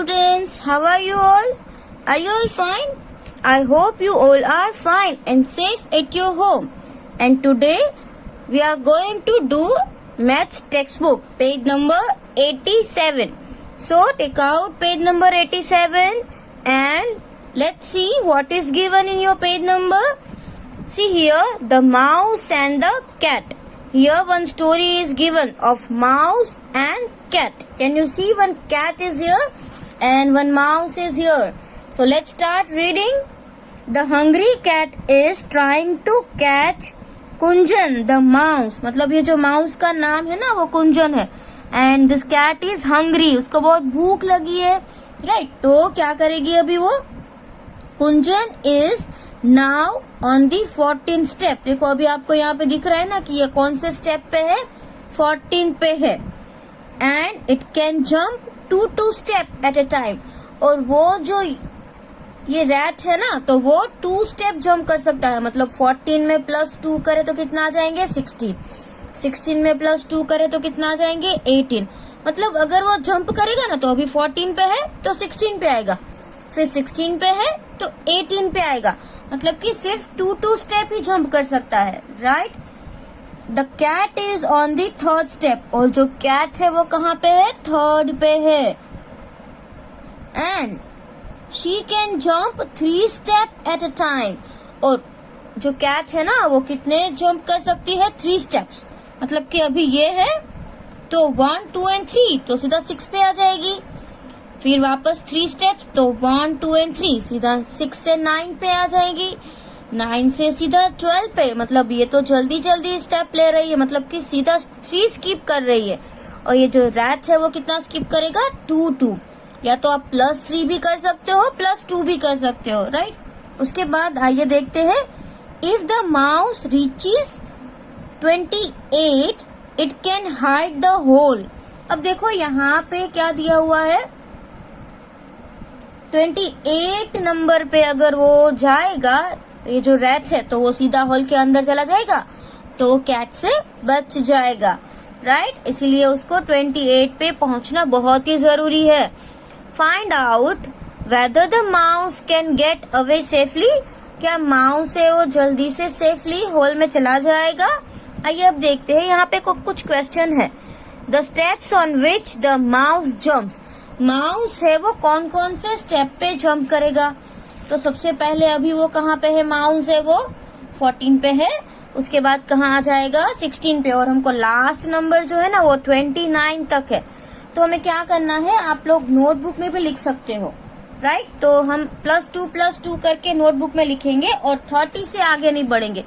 students, how are you all? Are you all fine? I hope you all are fine and safe at your home. And today we are going to do maths textbook, page number 87. So take out page number 87 and let's see what is given in your page number. See here, the mouse and the cat. Here one story is given of mouse and cat. Can you see one cat is here and one mouse is here. So let's start reading. The hungry cat is trying to catch Kunjan the mouse. मतलब ये जो mouse का नाम है ना वो कुंजन है. And this cat is hungry. उसको बहुत भूख लगी है. Right? तो क्या करेगी अभी वो? कुंजन is now on the 14th step. देखो अभी आपको यहाँ पे दिख रहा है ना कि ये कौन से स्टेप पे है? 14 पे है. And it can jump 2 step at a time. और वो जो ये रैट है ना तो वो 2 स्टेप जंप कर सकता है. मतलब 14 में +2 करे तो कितना आ जाएंगे? 16. 16 में +2 करे तो कितना आ जाएंगे? 18. मतलब अगर वो जंप करेगा ना तो अभी 14 पे है तो 16 पे आएगा, फिर 16 पे है तो 18 पे आएगा. मतलब कि सिर्फ 2 स्टेप ही जंप कर सकता है. Right. The cat is on the 3rd step. और जो कैट है वो कहाँ पे है? 3rd पे है. And she can jump 3 step at a time. और जो कैट है ना वो कितने जंप कर सकती है? 3 स्टेप्स. मतलब कि अभी ये है तो 1, 2 and 3 तो सीधा 6 पे आ जाएगी. फिर वापस 3 स्टेप्स तो 1, 2 and 3 सीधा 6 से 9 पे आ जाएगी. 9 से सीधा 12 पे. मतलब ये तो जल्दी जल्दी स्टेप ले रही है. मतलब कि सीधा 3 स्किप कर रही है. और ये जो रैट है वो कितना स्किप करेगा? 2. या तो आप +3 भी कर सकते हो, +2 भी कर सकते हो. राइट. उसके बाद आइए देखते हैं. If the mouse reaches 28 it can hide the hole. अब देखो यहाँ पे क्या दिया हुआ है? 28 नंबर पे अगर वो जाएगा, ये जो रैट है तो वो सीधा होल के अंदर चला जाएगा तो वो कैट से बच जाएगा. राइट. इसीलिए उसको 28 पे पहुंचना बहुत ही जरूरी है. Find out whether the mouse can get away safely. क्या माउस है वो जल्दी से सेफली होल में चला जाएगा? आइए अब देखते हैं. यहाँ पे कुछ क्वेश्चन है. The steps on which the mouse jumps. Mouse है वो कौन कौन से स्टेप पे जंप करेगा? तो सबसे पहले अभी वो कहाँ पे है? माउस है वो 14 पे है. उसके बाद कहाँ आ जाएगा? 16 पे. और हमको लास्ट नंबर जो है ना वो 29 तक है. तो हमें क्या करना है? आप लोग नोटबुक में भी लिख सकते हो. राइट. तो हम +2 करके नोटबुक में लिखेंगे और 30 से आगे नहीं बढ़ेंगे.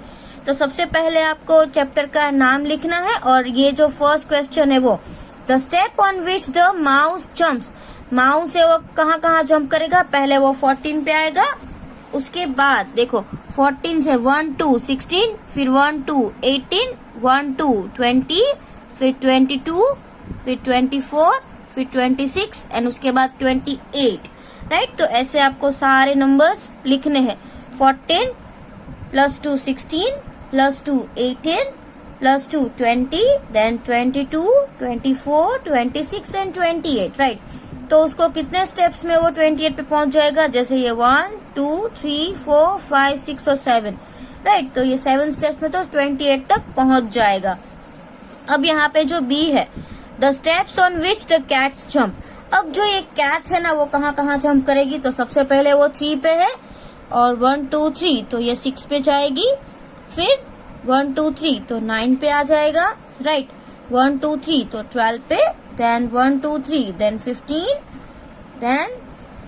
तो सबसे पहले आपको चैप्टर का नाम लिखना है और ये जो फर्स्ट क्वेश्चन है वो the step on which the mouse jumps. Mouse है वो कहाँ कहाँ जंप करेगा? पहले वो 14 पे आएगा. उसके बाद देखो 14 से 1, 2, 16, फिर 1, 2, 18, 1, 2, 20, फिर 22, फिर 24, फिर 26 एंड उसके बाद 28. राइट. तो ऐसे आपको सारे नंबर्स लिखने हैं. 14 +2 16 +2 18 +2 20 देन 22 24 26 एंड 28. राइट. तो उसको कितने स्टेप्स में वो 28 पे पहुंच जाएगा? जैसे ये 1, 2, 3, 4, 5, 6 और 7. राइट. तो ये 7 स्टेप्स में तो 28 तक पहुंच जाएगा. अब यहाँ पे जो बी है the steps on which the cats jump. अब जो ये कैट है ना वो कहाँ कहाँ जंप करेगी? तो सबसे पहले वो 3 पे है और 1, 2, 3 तो ये 6 पे जाएगी. फिर 1, 2, 3 तो 9 पे आ जाएगा. राइट. 1, 2, 3 तो 12 पे. Then 1, 2, 3 then 15. Then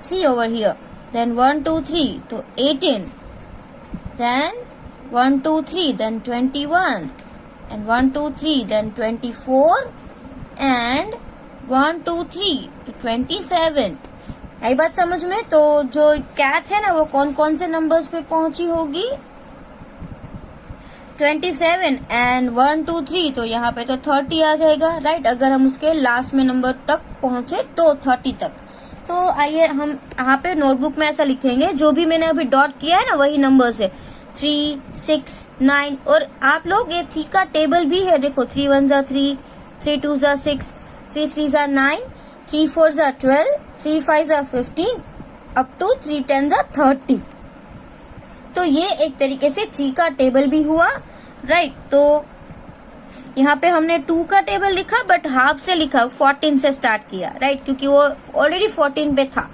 see over here. Then 1, 2, 3 तो 18. Then 1, 2, 3 then 21 and 1, 2, 3 then 24 and 1, 2, 3 to 27. आई बात समझ में? तो जो कैट है ना वो कौन कौन से नंबर्स पे पहुंची होगी? 27 एंड 1, 2, 3 तो यहाँ पे तो 30 आ जाएगा. राइट. अगर हम उसके लास्ट में नंबर तक पहुंचे तो 30 तक. तो आइए हम यहाँ पे नोटबुक में ऐसा लिखेंगे. जो भी मैंने अभी डॉट किया है ना वही नंबर्स है. 3, 6, 9 और आप लोग ये 3 का टेबल भी है. देखो 3 1 3, 3 2 6, 3 3 9, 3 4s are 12, 3 5s are 15, up to 3 10s are 30। तो ये एक तरीके से 3 का टेबल भी हुआ, राइट। तो यहाँ पे हमने 2 का टेबल लिखा बट हाफ से लिखा, 14 से स्टार्ट किया, राइट, क्योंकि वो ऑलरेडी 14 पे था।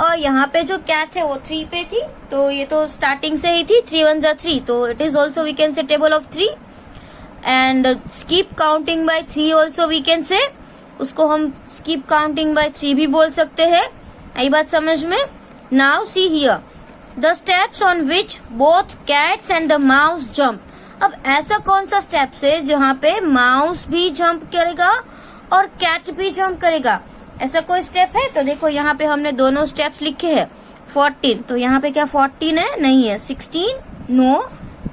और यहाँ पे जो कैच है वो 3 पे थी, तो ये तो स्टार्टिंग से ही थी, 3 1s are 3, तो it is also we can say table of 3। And skip counting by 3 also we can say, उसको हम स्कीप काउंटिंग बाय 3 भी बोल सकते हैं। आई बात समझ में? Now see here the steps on which both cats and the mouse jump. अब ऐसा कौन सा स्टेप्स है जहाँ पे माउस भी जंप करेगा और कैट भी जंप करेगा? ऐसा कोई स्टेप है? तो देखो यहाँ पे हमने दोनों स्टेप्स लिखे हैं। 14, तो यहाँ पे क्या 14 है? नहीं है। 16 नो,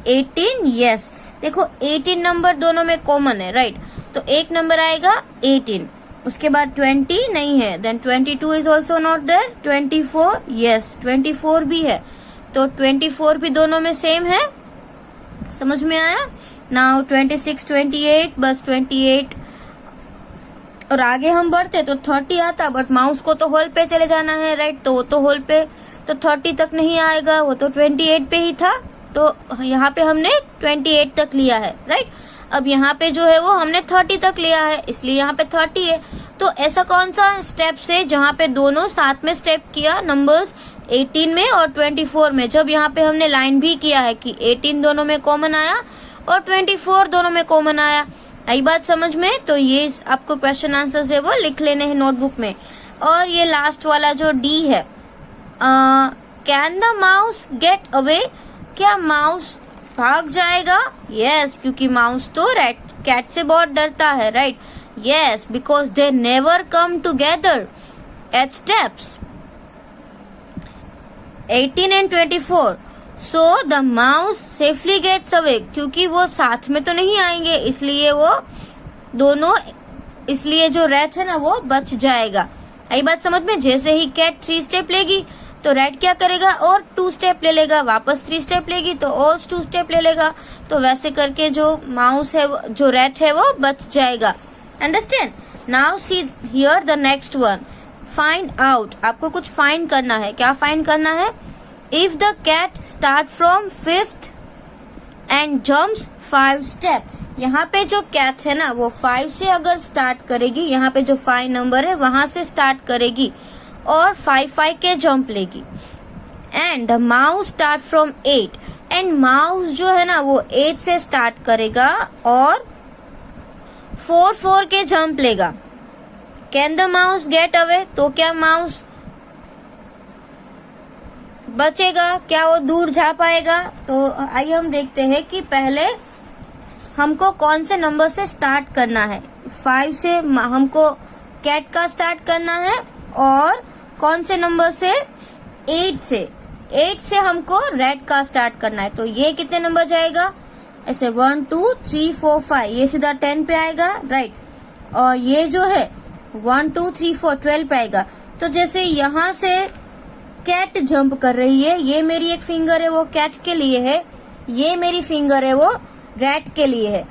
18 यस। देखो 18 नंबर दोनों में कॉमन है, राइट, तो एक नंबर आएगा 18। उसके बाद 20 नहीं है, then 22 is also not there. 24 yes, 24 भी है, तो 24 भी दोनों में सेम है। समझ में आया? नाउ 26 28, बस 28 और आगे हम बढ़ते तो 30 आता, बट माउस को तो होल पे चले जाना है, राइट, तो वो तो होल पे तो 30 तक नहीं आएगा, वो तो 28 पे ही था, तो यहाँ पे हमने 28 तक लिया है, राइट। अब यहाँ पे जो है वो हमने 30 तक लिया है, इसलिए यहाँ पे 30 है। तो ऐसा कौन सा स्टेप है जहाँ पे दोनों साथ में स्टेप किया, नंबर्स 18 में और 24 में, जब यहाँ पे हमने लाइन भी किया है कि 18 दोनों में कॉमन आया और 24 दोनों में कॉमन आया। आई बात समझ में? तो ये आपको क्वेश्चन आंसर्स है वो लिख लेने हैं नोटबुक में। और ये लास्ट वाला जो डी है, can the mouse get away, क्या माउस भाग जाएगा? यस, क्योंकि माउस तो कैट से बहुत डरता है, right. Yes, because they never come together at steps 18 and 24, so the mouse safely gets away, क्योंकि वो साथ में तो नहीं आएंगे, इसलिए वो दोनों, इसलिए जो रैट है ना वो बच जाएगा। आई बात समझ में? जैसे ही कैट 3 स्टेप लेगी तो रैट क्या करेगा, और 2 स्टेप ले लेगा, वापस 3 स्टेप लेगी तो और 2 स्टेप ले लेगा, तो वैसे करके जो माउस है, जो रैट है वो बच जाएगा। Understand? Now see here the next one, find out. आपको कुछ फाइंड करना है। क्या फाइंड करना है? If the cat start from 5th and jumps 5 step, यहाँ पे जो कैट है ना वो 5 से अगर स्टार्ट करेगी, यहाँ पे जो 5 नंबर है वहां से स्टार्ट करेगी और 5 के जंप लेगी। And the mouse start from 8, and mouse जो है ना वो 8 से स्टार्ट करेगा और 4 के जंप लेगा। Can the mouse get away, तो क्या माउस बचेगा? क्या वो दूर जा पाएगा? तो आइए हम देखते हैं कि पहले हमको कौन से नंबर से स्टार्ट करना है। 5 से हमको कैट का स्टार्ट करना है और कौन से नंबर से? 8 से। 8 से हमको रैट का स्टार्ट करना है, तो ये कितने नंबर जाएगा? ऐसे 1 2 3 4 5, ये सीधा 10 पे आएगा, राइट। और ये जो है 1 2 3 4 12 पे आएगा। तो जैसे यहाँ से कैट जंप कर रही है, ये मेरी एक फिंगर है वो कैट के लिए है, ये मेरी फिंगर है वो रैट के लिए है।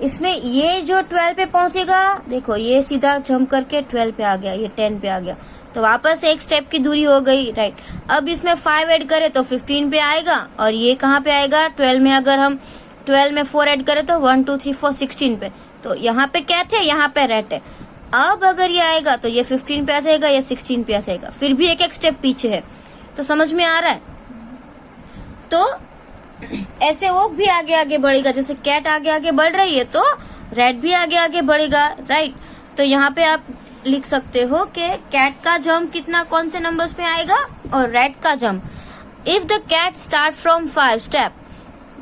इसमें ये जो 12 पे पहुंचेगा, देखो ये सीधा जंप करके 12 पे आ गया, ये 10 पे आ गया, तो वापस एक स्टेप की दूरी हो गई, राइट। अब इसमें 5 ऐड करें तो 15 पे आएगा, और ये कहाँ पे आएगा? 12 में। अगर हम 12 में 4 ऐड करें तो 1 2 3 4 16 पे। तो यहाँ पे कैट है, यहाँ पे रैट है। अब अगर ये आएगा तो ये 15 पे आ जाएगा, ये 16 पे आ जाएगा, फिर भी एक स्टेप पीछे है। तो समझ में आ रहा है? तो ऐसे वो भी आगे आगे बढ़ेगा, जैसे कैट आगे आगे बढ़ रही है तो रैट भी आगे आगे बढ़ेगा, राइट। तो यहाँ पे आप लिख सकते हो कि कैट का जंप कितना, कौन से नंबर्स पे आएगा, और रैट का jump. If the cat start from 5 step,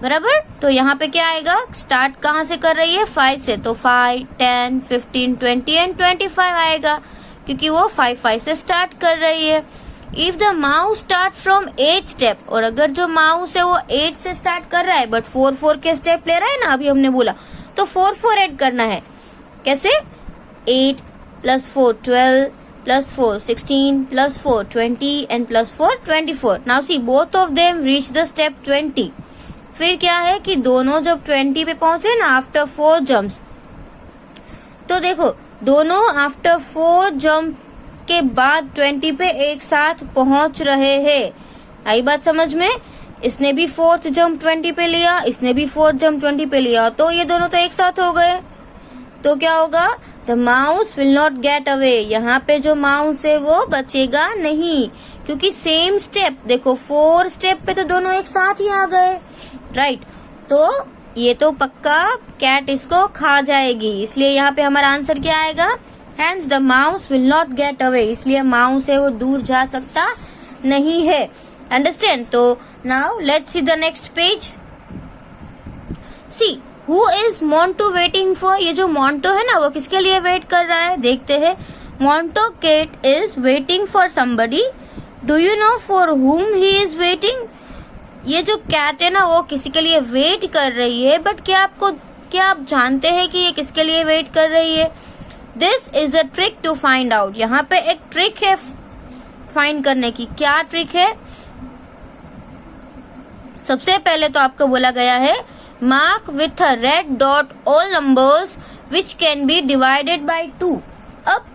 बराबर। तो यहाँ पे क्या आएगा? स्टार्ट कहाँ से कर रही है? 5 से, तो 5 10 15 20 एंड 25 आएगा, क्योंकि वो 5 से स्टार्ट कर रही है। If the mouse start from 8 step, और अगर जो माउस है वो 8 से स्टार्ट कर रहा है बट 4 के स्टेप ले रहा है ना, अभी हमने बोला, तो 4 ऐड करना है। कैसे? 8 + 4 12 + 4 16 + 4 20 and +4 24। Now C both of them reach the step 20। फिर क्या है कि दोनों जब 20 पे पहुंचे ना आफ्टर 4 जंप्स, तो देखो दोनों आफ्टर 4 जंप के बाद 20 पे एक साथ पहुंच रहे हैं। आई बात समझ में? इसने भी फोर्थ जंप 20 पे लिया, इसने भी फोर्थ जंप 20 पे लिया, तो ये दोनों तो एक साथ हो गए। तो क्या होगा? The mouse will not get away. यहाँ पे जो माउस है वो बचेगा नहीं, क्योंकि सेम स्टेप, देखो 4 स्टेप पे तो दोनों एक साथ ही आ गए, राइट। तो ये तो पक्का कैट इसको खा जाएगी, इसलिए यहाँ पे हमारा आंसर क्या आएगा? Hence the mouse will not get away, इसलिए माउस है वो दूर जा सकता नहीं है। अंडरस्टैंड? तो now let's see the next page. See who is Monto waiting for. ये जो मोंटो है ना वो किसके लिए वेट कर रहा है? देखते हैं। Monto cat is waiting for somebody. Do you know for whom he is waiting? ये जो कैट है ना वो किसी के लिए वेट कर रही है, बट क्या आप जानते हैं कि ये किसके लिए वेट कर रही है? This is a trick to find out. यहाँ पे एक ट्रिक है फाइंड करने की। क्या ट्रिक है? सबसे पहले तो आपको बोला गया है mark with a red dot all numbers which can be divided by 2। अब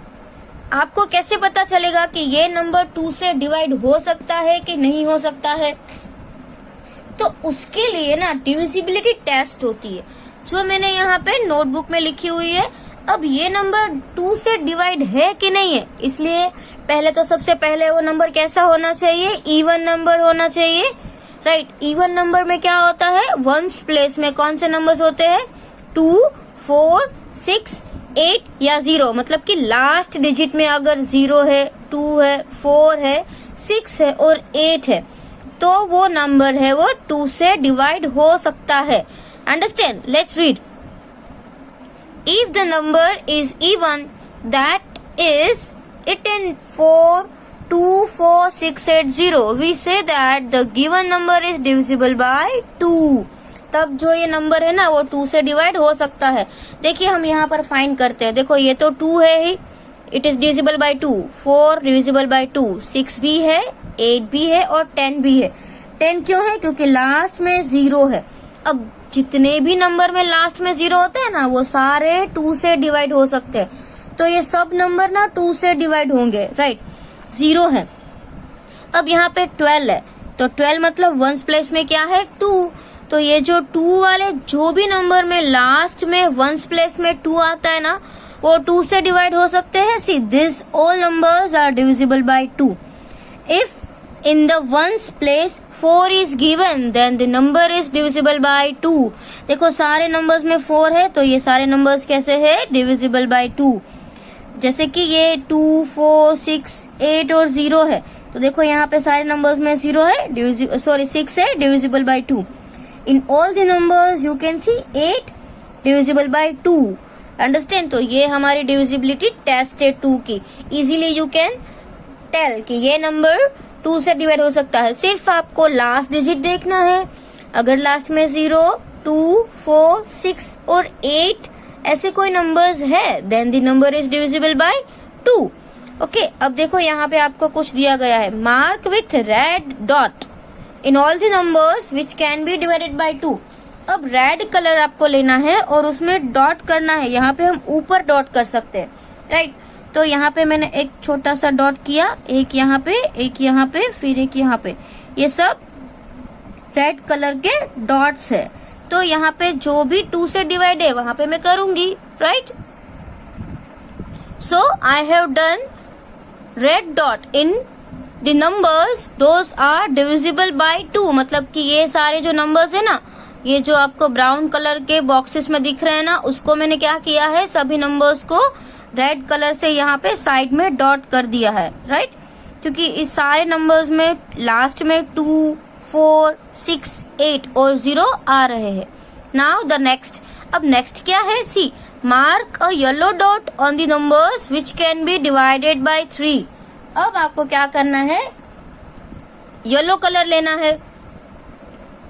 आपको कैसे पता चलेगा कि ये नंबर 2 से डिवाइड हो सकता है कि नहीं हो सकता है? तो उसके लिए ना डिविजिबिलिटी टेस्ट होती है, जो मैंने यहाँ पे नोटबुक में लिखी हुई है। अब ये नंबर 2 से डिवाइड है कि नहीं है, इसलिए पहले तो सबसे पहले वो नंबर कैसा होना चाहिए? इवन नंबर होना चाहिए, राइट। इवन नंबर में क्या होता है? वंस प्लेस में कौन से नंबर्स होते हैं? 2, 4, 6, 8 या 0। मतलब कि लास्ट डिजिट में अगर 0 है, 2 है, 4 है, 6 है और 8 है, तो वो नंबर है वो 2 से डिवाइड हो सकता है। Understand? Let's read. If the number is even, that is it in 4, 2, 4, 6, 8, 0. We say that the given number is divisible by 2. तब जो ये नंबर है ना वो 2 से डिवाइड हो सकता है। देखिए हम यहाँ पर फाइंड करते हैं। देखो ये तो 2 है ही, it is divisible by 2। 4 divisible by 2, 6 भी है, 8 भी है और 10 भी है। 10 क्यों है? क्योंकि लास्ट में 0 है। अब जितने भी नंबर में लास्ट में 0 होते हैं ना वो सारे 2 से डिवाइड हो सकते हैं। तो ये सब नंबर ना 2 से डिवाइड होंगे, राइट। 0 है। अब यहाँ पे 12 है, तो 12 मतलब वंस प्लेस में क्या है? 2। तो ये जो 2 वाले जो भी नंबर में लास्ट में वंस प्लेस में 2 आता है ना वो 2 से डिवाइड हो सकते हैं। See this all numbers are divisible by 2। इफ in the ones place 4 is given, then the number is divisible by 2. देखो सारे नंबर्स में 4 है, तो ये सारे नंबर्स कैसे है? Divisible by 2। जैसे कि ये 2, 4, 6, 8 और 0 है, तो देखो यहाँ पे सारे नंबर्स में 0 है, 6 है, divisible by 2। In all the numbers you can see 8 divisible by 2। Understand? तो ये हमारी डिविजिबिलिटी टेस्ट है 2 की। इजीली यू कैन टेल कि ये नंबर 2 से डिवाइड हो सकता है। सिर्फ आपको लास्ट डिजिट देखना है। अगर लास्ट में 0, 2, 4, 6 और 8 ऐसे कोई नंबर्स है, then the number is divisible by 2। Okay, अब देखो यहाँ पे आपको कुछ दिया गया है। Mark with red dot in all the numbers which can be divided by 2। अब रेड कलर आपको लेना है और उसमें डॉट करना है। यहाँ पे हम ऊपर डॉट कर सकते हैं, राइट। तो यहाँ पे मैंने एक छोटा सा डॉट किया, एक यहाँ पे, एक यहाँ पे, फिर एक यहाँ पे। ये सब रेड कलर के डॉट्स है। तो यहाँ पे जो भी 2 से डिवाइड है वहां पे मैं करूंगी, right. So I have done red dot in the numbers those are divisible by 2। मतलब कि ये सारे जो नंबर्स है ना, ये जो आपको ब्राउन कलर के बॉक्सेस में दिख रहे हैं ना, उसको मैंने क्या किया है? सभी नंबर्स को रेड कलर से यहाँ पे साइड में डॉट कर दिया है, राइट। क्योंकि इस सारे नंबर्स में लास्ट में 2, 4, 6, 8 और 0 आ रहे हैं। Now the next. अब नेक्स्ट क्या है? See mark a yellow dot on the numbers which can be divided by 3। अब आपको क्या करना है? येलो कलर लेना है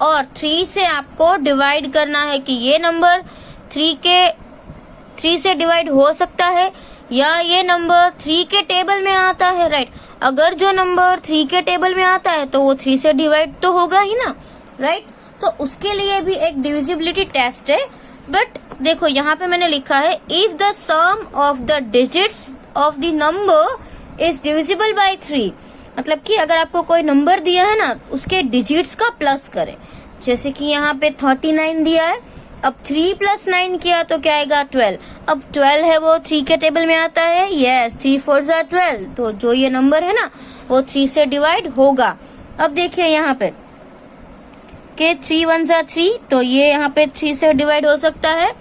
और 3 से आपको डिवाइड करना है कि ये नंबर 3 से डिवाइड हो सकता है या ये नंबर 3 के टेबल में आता है, राइट। अगर जो नंबर 3 के टेबल में आता है तो वो 3 से डिवाइड तो होगा ही ना, राइट। तो उसके लिए भी एक डिविजिबिलिटी टेस्ट है। बट देखो यहाँ पे मैंने लिखा है if the sum of the digits of the number is divisible by 3, मतलब कि अगर आपको कोई नंबर दिया है ना उसके डिजिट्स का प्लस करें। जैसे कि यहाँ पे 39 दिया है, अब 3 + 9 किया तो क्या आएगा 12। अब 12 है वो 3 के टेबल में आता है, यस 3 4 12, तो जो ये नंबर है ना वो 3 से डिवाइड होगा। अब देखिए यहाँ पे के 3 1 3, तो ये यहाँ पे 3 से डिवाइड हो सकता है।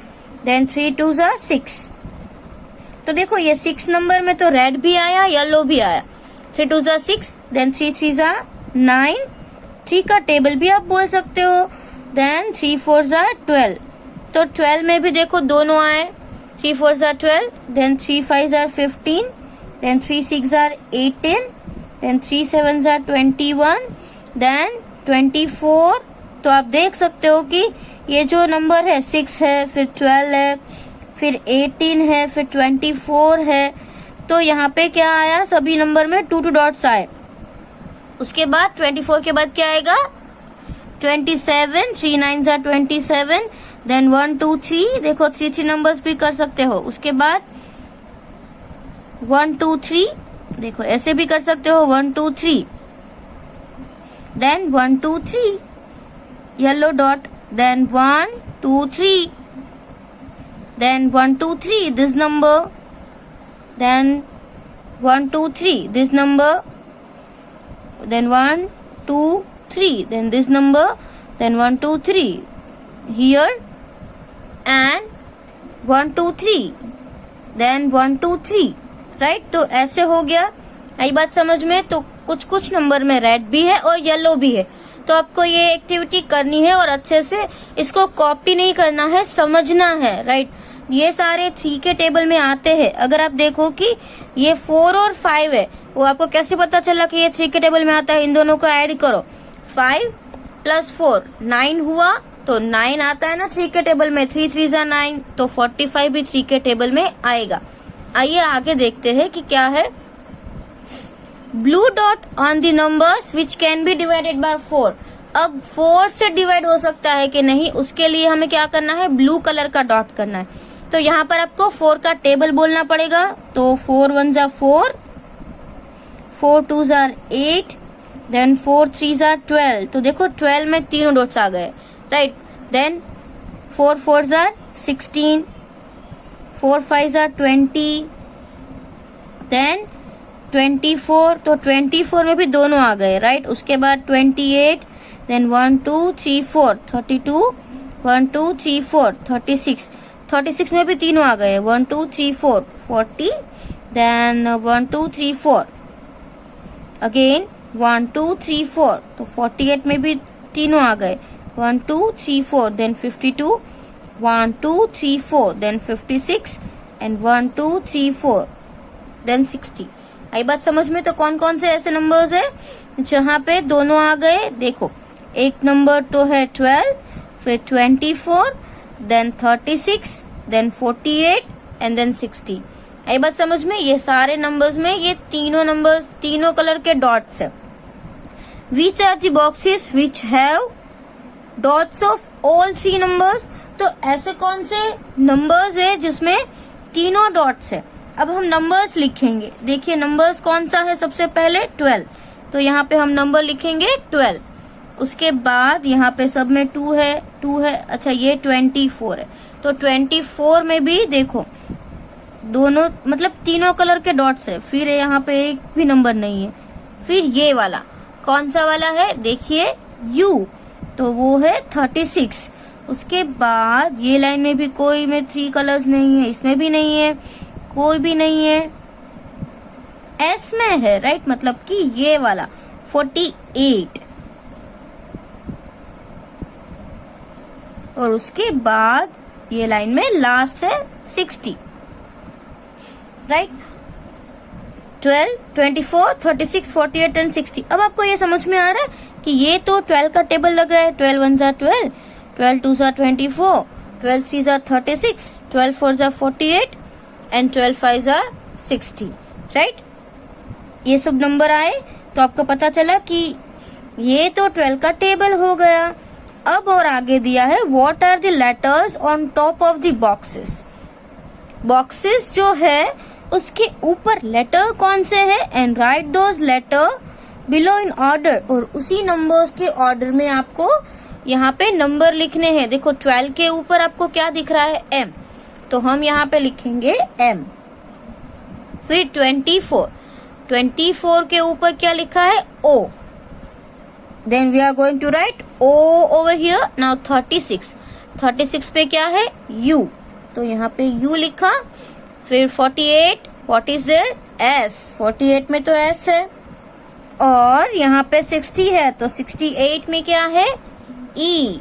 देन 3 2 6, तो देखो ये 6 नंबर में तो रेड भी आया येलो भी आया। 3 2 6, देन 3 3 9, 3 का टेबल भी आप बोल सकते हो। देन 3 4 12, तो 12 में भी देखो दोनों आए, 3 4 12, देन 3 5 15, देन 3 6 18, देन 3 7 21, देन 24। तो आप देख सकते हो कि ये जो नंबर है 6 है, फिर 12 है, फिर 18 है, फिर 24 है। तो यहाँ पे क्या आया, सभी नंबर में 2 2 डॉट्स आए। उसके बाद 24 के बाद क्या आएगा 27, 3 9 27, देन 1 2 3, देखो 3 3 नंबर्स भी कर सकते हो। उसके बाद 1 2 3, देखो ऐसे भी कर सकते हो 1 2 3, then 1 2 3 yellow dot, then 1 2 3, then 1 2 3 this number, then 1 2 3 this number, then 1 2 3, then this number, then 1 2 3 here, and 1 2 3, then 1 2 3, right. तो ऐसे हो गया, आई बात समझ में। तो कुछ कुछ नंबर में रेड भी है और येलो भी है, तो आपको ये एक्टिविटी करनी है और अच्छे से इसको कॉपी नहीं करना है, समझना है, राइट। ये सारे 3 के टेबल में आते हैं। अगर आप देखो कि ये 4 और 5 है, वो आपको कैसे पता चला कि ये 3 के टेबल में आता है, इन दोनों को ऐड करो, 5 + 4 9 हुआ, तो 9 आता है ना 3 के टेबल में, 3 3 9, तो 45 भी 3 के टेबल में आएगा। आइए आगे देखते हैं कि क्या है। Blue dot on the numbers which can be divided bye 4। अब 4 से डिवाइड हो सकता है कि नहीं, उसके लिए हमें क्या करना है, ब्लू कलर का डॉट करना है। तो यहाँ पर आपको 4 का टेबल बोलना पड़ेगा। तो 4 1 4, 4 2 8, देन 4 3 12, तो देखो 12 में तीनों डॉट्स आ गए, राइट। देन 4 4 16, 4 5 20, देन 24, तो 24 में भी दोनों आ गए, राइट। उसके बाद 28, देन 1 2 3 4 32, 1 2 3 4 36, 36 में भी तीनों आ गए, 1 2 3 4 40, देन 1 2 3 4 अगेन 1 2 3 4, तो 48 में भी तीनों आ गए, 1 2 3 4, देन 52, 1 2 3 4, देन 56, एंड 1 2 3 4, देन 60। आई बात समझ में। तो कौन कौन से ऐसे नंबर्स है जहाँ पे दोनों आ गए, देखो एक नंबर तो है 12, फिर 24, देन 36, देन 48, एंड देन 60। आई बात समझ में। ये सारे नंबर्स में ये तीनों नंबर्स तीनों कलर के डॉट्स है। Which are the boxes which have dots of all 3 numbers. तो ऐसे कौन से नंबर्स है जिसमें तीनों डॉट्स है। अब हम नंबर्स लिखेंगे, देखिए नंबर्स कौन सा है, सबसे पहले 12, तो यहाँ पे हम नंबर लिखेंगे 12। उसके बाद यहाँ पे सब में 2 है, अच्छा ये 24 है, तो 24 में भी देखो दोनों मतलब तीनों कलर के डॉट्स है, फिर यहाँ पे एक भी नंबर नहीं है। फिर ये वाला कौन सा वाला है, देखिए U, तो वो है 36। उसके बाद ये लाइन में भी कोई में 3 कलर्स नहीं है, इसमें भी नहीं है, कोई भी नहीं है, एस में है, राइट, मतलब कि ये वाला 48। और उसके बाद ये लाइन में लास्ट है 60, राइट। 12, 24, 36, 48 एंड 60। अब आपको ये समझ में आ रहा है कि ये तो 12 का टेबल लग रहा है। 12 1 12, 12 2 24, 12 3 36, 12 4 48 एंड 12 5 60, राइट। ये सब नंबर आए तो आपको पता चला कि ये तो 12 का टेबल हो गया। अब और आगे दिया है what are the letters on top of the boxes. Boxes जो है उसके ऊपर लेटर कौन से है and write those letter below in order, और उसी नंबर्स के ऑर्डर में आपको यहाँ पे नंबर लिखने हैं। देखो 12 के ऊपर आपको क्या दिख रहा है, M, तो हम यहाँ पे लिखेंगे M। फिर 24 के ऊपर क्या लिखा है, O, then we are going to write O over here. नाउ 36 पे क्या है, U, तो यहाँ पे U लिखा। फिर 48, व्हाट इज देयर, S, 48 में तो S है, और यहाँ पे 60 है तो 68 में क्या है, E,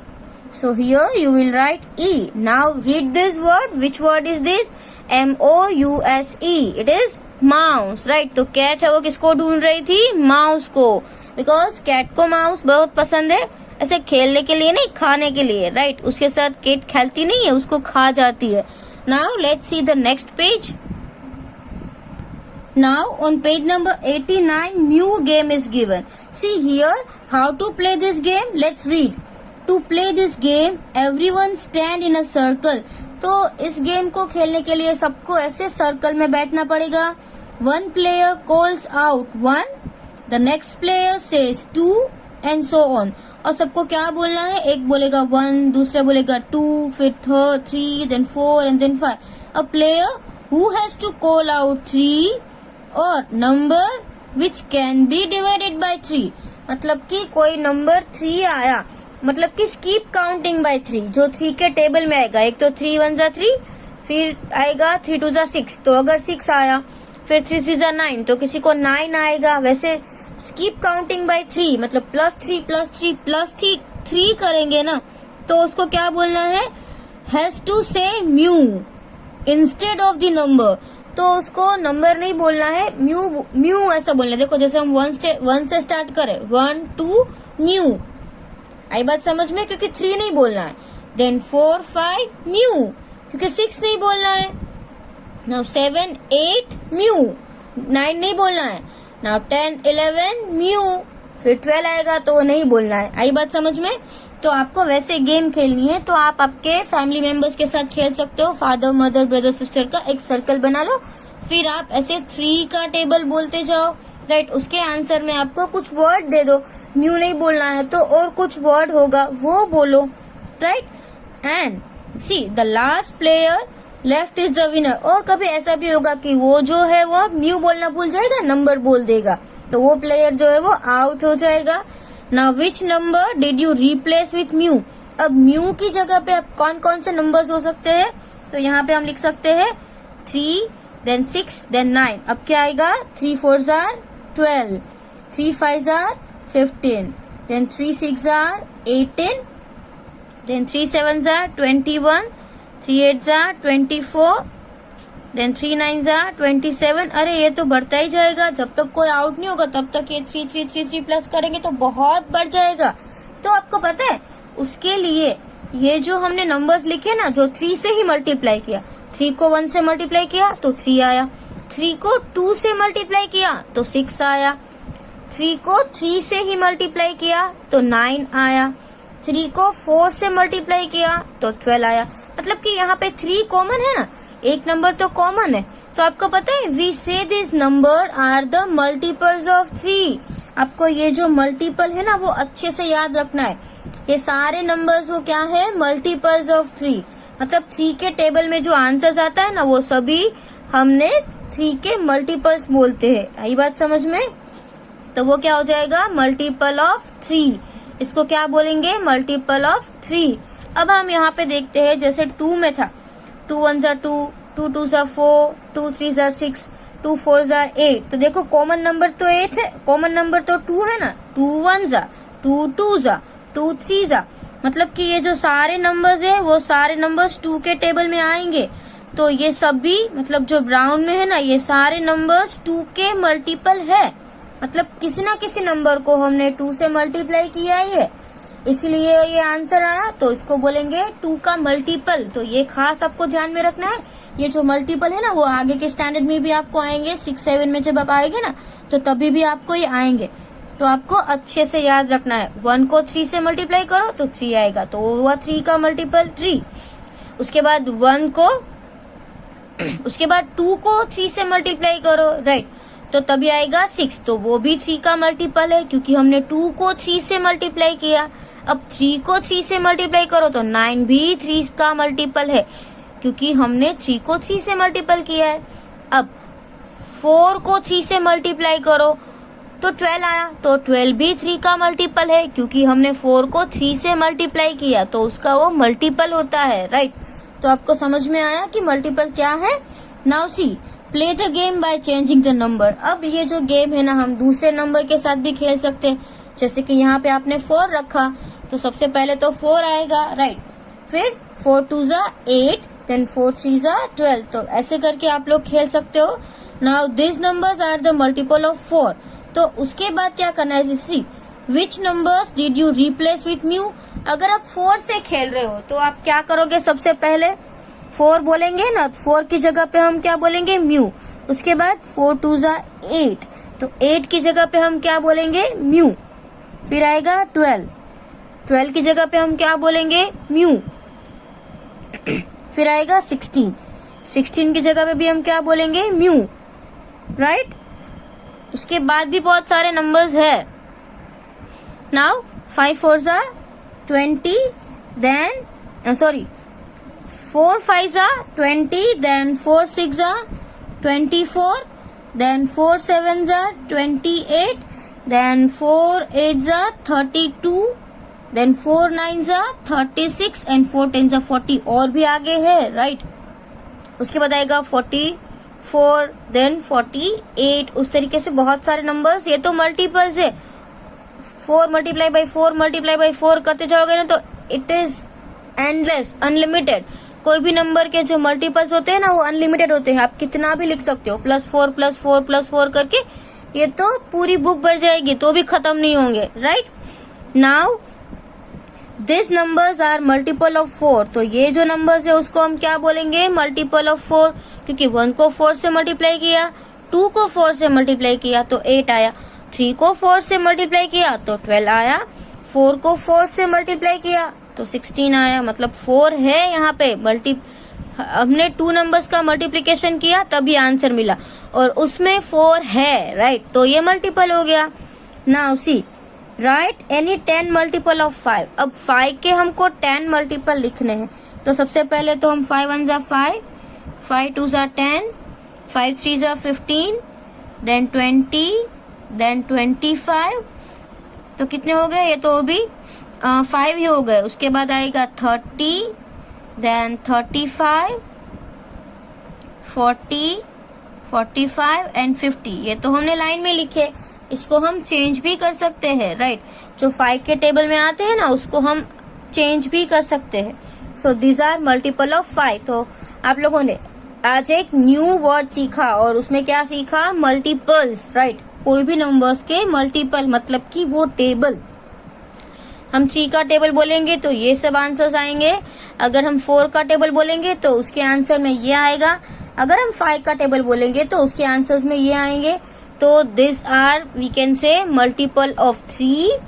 so here you will write E. Now read this word, which word is this, MOUSE, it is mouse, right? तो कैट है वो किसको ढूंढ रही थी, माउस को, बिकॉज कैट को माउस बहुत पसंद है, ऐसे खेलने के लिए नहीं, खाने के लिए, राइट? उसके साथ कैट खेलती नहीं है, उसको खा जाती है। Now let's see the next page. Now on page number 89 new game is given. See here how to play this game. Let's read. To play this game everyone stand in a circle. तो इस game को खेलने के लिए सबको ऐसे circle में बैठना पड़ेगा। One player calls out 1, the next player says 2 and so on. और सबको क्या बोलना है, एक बोलेगा 1, दूसरा बोलेगा 2, फिर 3, then 4 and then 5. A player who has to call out 3 और number which can be divided by 3, मतलब कि कोई नंबर 3 आया, मतलब कि स्कीप काउंटिंग बाय 3, जो 3 के टेबल में आएगा। एक तो 3 1 जा 3, फिर आएगा 3 2 जा 6, तो अगर 6 आया, फिर 3 3 जा 9, तो किसी को 9 आएगा। वैसे स्कीप काउंटिंग बाय 3 मतलब +3 करेंगे ना, तो उसको क्या बोलना है, हैज टू से mu instead of the number, तो उसको नंबर नहीं बोलना है, म्यू ऐसा बोलना है। देखो जैसे हम 1 से स्टार्ट करें, 1 2 म्यू, आई बात समझ में, क्योंकि 3 नहीं बोलना है। देन 4 5 म्यू, क्योंकि 6 नहीं बोलना है। नाउ 7 8 म्यू, 9 नहीं बोलना है। नाउ 10 11 म्यू, फिर 12 आएगा तो वो नहीं बोलना है। आई बात समझ में। तो आपको वैसे गेम खेलनी है तो आप आपके फैमिली मेंबर्स के साथ खेल सकते हो। फादर मदर ब्रदर सिस्टर का एक सर्कल बना लो, फिर आप ऐसे 3 का टेबल बोलते जाओ, राइट? उसके आंसर में आपको कुछ वर्ड दे दो, म्यू नहीं बोलना है तो और कुछ वर्ड होगा वो बोलो, right? And see the last player left is the winner. और कभी ऐसा भी होगा कि वो जो है वो म्यू बोलना भूल जाएगा, नंबर बोल देगा, तो वो प्लेयर जो है वो आउट हो जाएगा। Now which number did you replace with mu? अब म्यू की जगह पे अब कौन कौन से नंबर्स हो सकते हैं, तो यहाँ पे हम लिख सकते हैं 3 देन 6 देन 9। अब क्या आएगा, 3 4 are 12, 3 5 are 15, then 3 6 are 18, then 3 7 are 21, 3 8 are 24, then 3 9 are 27। अरे ये तो बढ़ता ही जाएगा, जब तक कोई आउट नहीं होगा तब तक ये 3 3 3 3 प्लस करेंगे तो बहुत बढ़ जाएगा। तो आपको पता है उसके लिए ये जो हमने नंबर्स लिखे ना, जो 3 से ही मल्टीप्लाई किया, 3 को 1 से मल्टीप्लाई किया तो 3 आया, 3 को 2 से मल्टीप्लाई किया तो 6 आया, 3 को 3 से ही मल्टीप्लाई किया तो 9 आया, 3 को 4 से मल्टीप्लाई किया तो 12 आया। मतलब कि यहाँ पे 3 कॉमन है ना, एक नंबर तो कॉमन है। तो आपको पता है we say this number are the multiples of 3। आपको ये जो मल्टीपल है ना वो अच्छे से याद रखना है। ये सारे नंबर्स वो क्या है, मल्टीपल्स ऑफ 3। मतलब 3 के टेबल में जो आंसर्स आता है ना वो सभी हमने 3 के मल्टीपल्स बोलते हैं। आई बात समझ में। तो वो क्या हो जाएगा, मल्टीपल ऑफ 3। इसको क्या बोलेंगे, मल्टीपल ऑफ 3। अब हम यहाँ पे देखते हैं जैसे 2 में था, 2 1 जा 2, 2 2 जा 4, 2 3 जा 6, 2 4 जा 8। तो देखो कॉमन नंबर तो 8 है, कॉमन नंबर तो 2 है ना। 2 1 जा 2, 2 जा 2, 3 जा, मतलब कि ये जो सारे नंबर्स है वो सारे नंबर्स 2 के टेबल में आएंगे। तो ये सभी मतलब जो ब्राउन में है ना, ये सारे नंबर्स 2 के मल्टीपल है। मतलब किसी ना किसी नंबर को हमने 2 से मल्टीप्लाई किया ही है, इसलिए ये आंसर आया। तो इसको बोलेंगे 2 का मल्टीपल। तो ये खास आपको ध्यान में रखना है। ये जो मल्टीपल है ना वो आगे के स्टैंडर्ड में भी आपको आएंगे, 6 7 में जब आप आएंगे ना तो तभी भी आपको ये आएंगे। तो आपको अच्छे से याद रखना है। 1 को 3 से मल्टीप्लाई करो तो 3 आएगा, तो वो हुआ 3 का मल्टीपल 3। उसके बाद 1 को उसके बाद 2 को 3 से मल्टीप्लाई करो, राइट, तो तभी आएगा 6, तो वो भी 3 का मल्टीपल है क्योंकि हमने 2 को 3 से मल्टीप्लाई किया। अब 3 को 3 से मल्टीप्लाई करो तो 9 भी 3 का मल्टीपल है क्योंकि हमने 3 को 3 से मल्टीपल किया है। अब 4 को 3 से मल्टीप्लाई करो तो 12 आया, तो 12 भी 3 का मल्टीपल है क्योंकि हमने 4 को 3 से मल्टीप्लाई किया, तो उसका वो मल्टीपल होता है, राइट। तो आपको समझ में आया कि मल्टीपल क्या है। Now see, play the game by changing the number. अब ये जो गेम है ना, हम दूसरे नंबर के साथ भी खेल सकते हैं। जैसे कि यहाँ पे आपने 4 रखा तो सबसे पहले तो 4 आएगा, राइट, फिर 4 2 ज़ा 8, देन 4 3 ज़ा 12, तो ऐसे करके आप लोग खेल सकते हो। Now this numbers are the multiple of 4। तो उसके बाद क्या करना है, see which numbers did you replace with mu. अगर आप 4 से खेल रहे हो तो आप क्या करोगे, सबसे पहले 4 बोलेंगे ना, 4 की जगह पे हम क्या बोलेंगे, म्यू। उसके बाद 4 2 ज़ा 8, तो 8 की जगह पे हम क्या बोलेंगे, म्यू। फिर आएगा 12, 12 की जगह पे हम क्या बोलेंगे, म्यू। फिर आएगा 16, 16 की जगह पे भी हम क्या बोलेंगे, म्यू, राइट। उसके बाद भी बहुत सारे नंबर्स है। नाउ 5 4 ज़ा 20, देन 4 5 ज़ा 20, देन 4 6 ज़ा 24, देन 4 7 ज़ा 28, देन 4 8 ज़ा 32, देन 4 9 ज़ा 36 एंड 4 10 ज़ा 40, और भी आगे है, राइट। उसके बाद आएगा 44, देन 48, उस तरीके से बहुत सारे नंबर्स। ये तो मल्टीपल्स है, 4 मल्टीप्लाई बाई 4 मल्टीप्लाई बाई 4 करते जाओगे ना तो इट इज एंडलेस, अनलिमिटेड। कोई भी नंबर के जो मल्टीपल्स होते हैं ना वो अनलिमिटेड होते हैं, आप कितना भी लिख सकते हो, +4 +4 +4 करके, ये तो पूरी बुक भर जाएगी तो भी खत्म नहीं होंगे, right. Now this numbers are multiple of 4, तो ये जो नंबर्स है उसको हम क्या बोलेंगे, मल्टीपल ऑफ 4, क्योंकि 1 को 4 से मल्टीप्लाई किया, 2 को 4 से मल्टीप्लाई किया तो 8 आया, 3 को 4 से मल्टीप्लाई किया तो 12 आया, 4 को 4 से मल्टीप्लाई किया तो 16 आया। मतलब 4 है यहाँ पे हमने 2 नंबर्स का मल्टीप्लिकेशन किया तभी आंसर मिला और उसमें 4 है, राइट, तो ये मल्टीपल हो गया। Now see, right any 10 multiple of 5। अब 5 के हमको 10 मल्टीपल लिखने हैं, तो सबसे पहले तो हम 5 1 ज़ा 5, 5 2 ज़ा 10, 5 3 ज़ा 15, देन 20, देन 25, तो कितने हो गए, ये तो भी 5 ही हो गए। उसके बाद आएगा 30, देन 35, 40, 45 एंड 50। ये तो हमने लाइन में लिखे, इसको हम चेंज भी कर सकते हैं, राइट। जो 5 के टेबल में आते हैं ना उसको हम चेंज भी कर सकते हैं। So this are multiple of 5। तो आप लोगों ने आज एक न्यू वर्ड सीखा और उसमें क्या सीखा, मल्टीपल्स, राइट। कोई भी नंबर्स के मल्टीपल मतलब कि वो टेबल, हम 3 का टेबल बोलेंगे तो ये सब आंसर्स आएंगे, अगर हम 4 का टेबल बोलेंगे तो उसके आंसर में ये आएगा, अगर हम 5 का टेबल बोलेंगे तो उसके आंसर्स में ये आएंगे। तो this are we can say multiple of 3,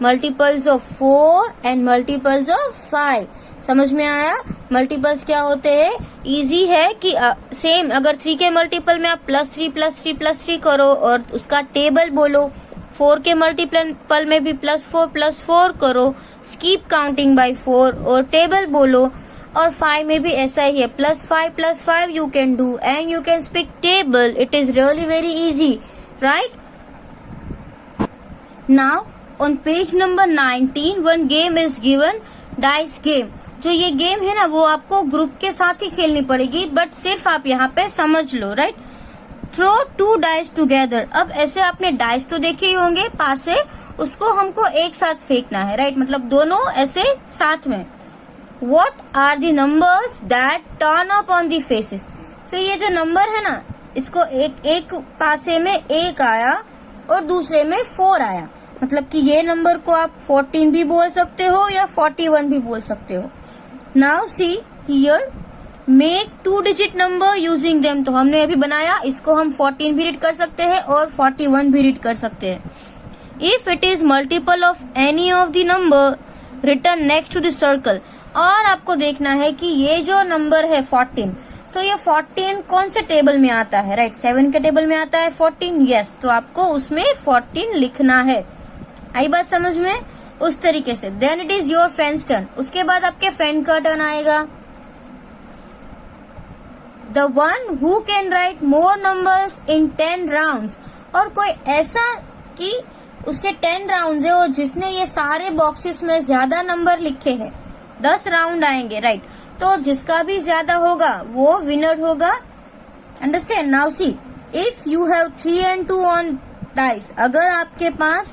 multiples of 4 and multiples of 5। समझ में आया मल्टीपल्स क्या होते हैं? इजी है कि सेम अगर 3 के मल्टीपल में आप +3 +3 +3 करो और उसका टेबल बोलो, 4 के मल्टीपल में भी +4 +4 करो, स्कीप काउंटिंग बाय 4 और टेबल बोलो, और 5 में भी ऐसा ही है, +5 +5 you can do and you can speak table. It is really very easy, right? Now on page number 19 one game is given, dice game. जो ये गेम है ना वो आपको ग्रुप के साथ ही खेलनी पड़ेगी, बट सिर्फ आप यहाँ पे समझ लो, राइट। Throw 2 dice together. अब ऐसे आपने डाइस तो देखे ही होंगे पास से, उसको हमको एक साथ फेंकना है, राइट, मतलब दोनों ऐसे साथ में। What are the numbers that turn up on the faces? फिर ये जो नंबर है ना इसको एक पासे में 1 आया और दूसरे में 4 आया, मतलब कि ये नंबर को आप 14 भी बोल सकते हो या 41 भी बोल सकते हो। Now see here, make 2 digit number using them. तो हमने अभी बनाया, इसको हम 14 भी रीड कर सकते हैं और 41 भी रीड कर सकते हैं। If it is multiple of any of the number return next to the circle. और आपको देखना है कि ये जो नंबर है 14, तो ये 14 कौन से टेबल में आता है? राइट, 7 के टेबल में आता है 14। यस, तो आपको उसमें 14 लिखना है। आई बात समझ में? उस तरीके से। Then it is your friends turn. उसके बाद आपके फ्रेंड का टर्न आएगा। The one who can write more numbers in 10 rounds. और कोई ऐसा कि उसके 10 राउंड है और जिसने ये सारे बॉक्सेस में ज्यादा नंबर लिखे हैं। 10 राउंड आएंगे, राइट, तो जिसका भी ज्यादा होगा वो विनर होगा। Understand? Now C, if you have 3 and 2 on dice, अगर आपके पास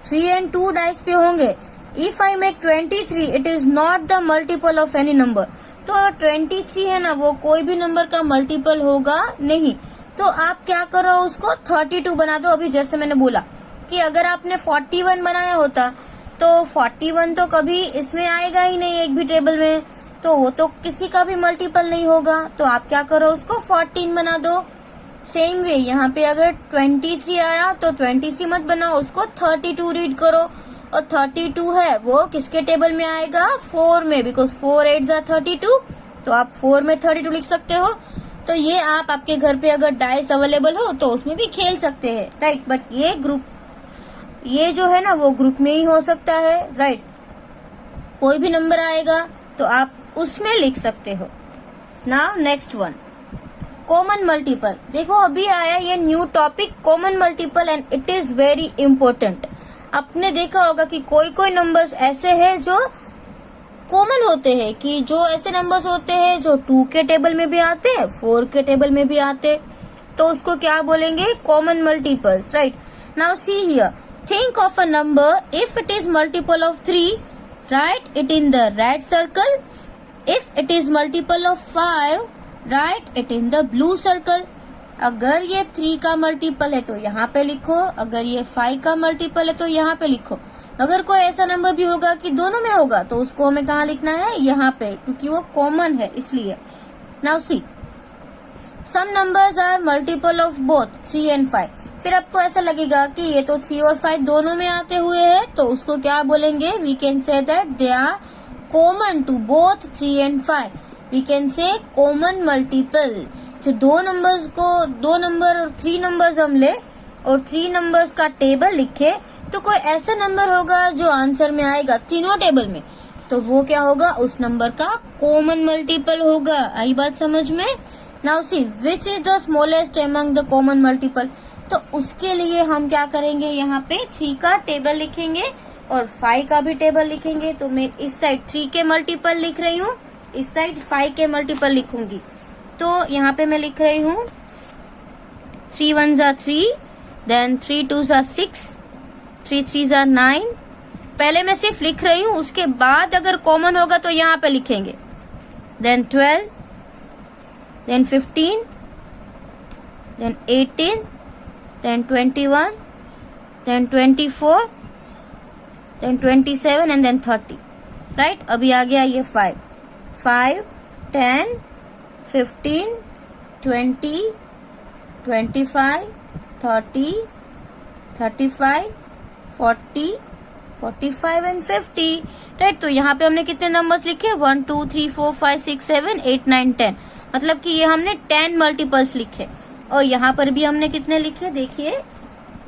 3 and 2 डाइस पे होंगे, if I make 23, it is not the multiple of any number. तो 23 है ना, वो कोई भी नंबर का मल्टीपल होगा नहीं। तो आप क्या करो, उसको 32 बना दो। अभी जैसे मैंने बोला कि अगर आपने 41 बनाया होता तो 41 तो कभी इसमें आएगा ही नहीं एक भी टेबल में, तो वो तो किसी का भी मल्टीपल नहीं होगा। तो आप क्या करो, उसको 14 बना दो। सेम वे यहाँ पे अगर 23 आया तो 23 मत बनाओ, उसको 32 रीड करो। और 32 है वो किसके टेबल में आएगा? 4 में, बिकॉज 4 8 जा 32, तो आप 4 में 32 लिख सकते हो। तो ये आप आपके घर पे अगर डाइस अवेलेबल हो तो उसमें भी खेल सकते हैं, राइट। बट ये ग्रुप, ये जो है ना वो ग्रुप में ही हो सकता है, राइट। कोई भी नंबर आएगा तो आप उसमें लिख सकते हो। Now next one, common multiple. देखो अभी आया ये new topic common multiple and it is very important. आपने देखा होगा कि कोई कोई नंबर्स ऐसे हैं जो कॉमन होते हैं, कि जो ऐसे नंबर्स होते हैं जो 2 के टेबल में भी आते हैं, 4 के टेबल में भी आते, तो उसको क्या बोलेंगे? Common multiples, right. Now see here, think of a number if it is multiple of 3, write it in the red circle. If it is multiple of 5, write it in the blue circle. अगर ये 3 का multiple है तो यहाँ पे लिखो, अगर ये 5 का मल्टीपल है तो यहाँ पे लिखो। अगर कोई ऐसा नंबर भी होगा कि दोनों में होगा तो उसको हमें कहाँ लिखना है? यहाँ पे, क्योंकि वो कॉमन है इसलिए। Now see, some numbers are multiple of both 3 and 5। फिर आपको ऐसा लगेगा कि ये तो 3 और 5 दोनों में आते हुए है, तो उसको क्या बोलेंगे? We can say that they are common to both 3 and 5। We can say common multiple. जो दो नंबर और 3 नंबर्स हम ले और 3 नंबर्स का टेबल लिखे, तो कोई ऐसा नंबर होगा जो आंसर में आएगा तीनों टेबल में, तो वो क्या होगा? उस नंबर का कॉमन मल्टीपल होगा। आई बात समझ में? Now see, which is the smallest among the common multiple. तो उसके लिए हम क्या करेंगे? यहाँ पे 3 का टेबल लिखेंगे और 5 का भी टेबल लिखेंगे। तो मैं इस साइड 3 के मल्टीपल लिख रही हूँ, इस साइड 5 के मल्टीपल लिखूंगी। तो यहाँ पे मैं लिख रही हूँ 3 1 जा 3, देन 3 2 जा 6, 3 3 जा 9। पहले मैं सिर्फ लिख रही हूँ, उसके बाद अगर कॉमन होगा तो यहाँ पे लिखेंगे। Then 12, then 15, then 18, then 21, then 24, then 27 and then 30, right? अभी आ गया ये 5, 10, 15, 20, 25, 30, 35, 40, 45 and 50, right? तो यहाँ पे हमने कितने नंबर्स लिखे? 1 2 3 4 5 6 7 8 9 10। मतलब कि ये हमने 10 मल्टीपल्स लिखे। और यहाँ पर भी हमने कितने लिखे? देखिए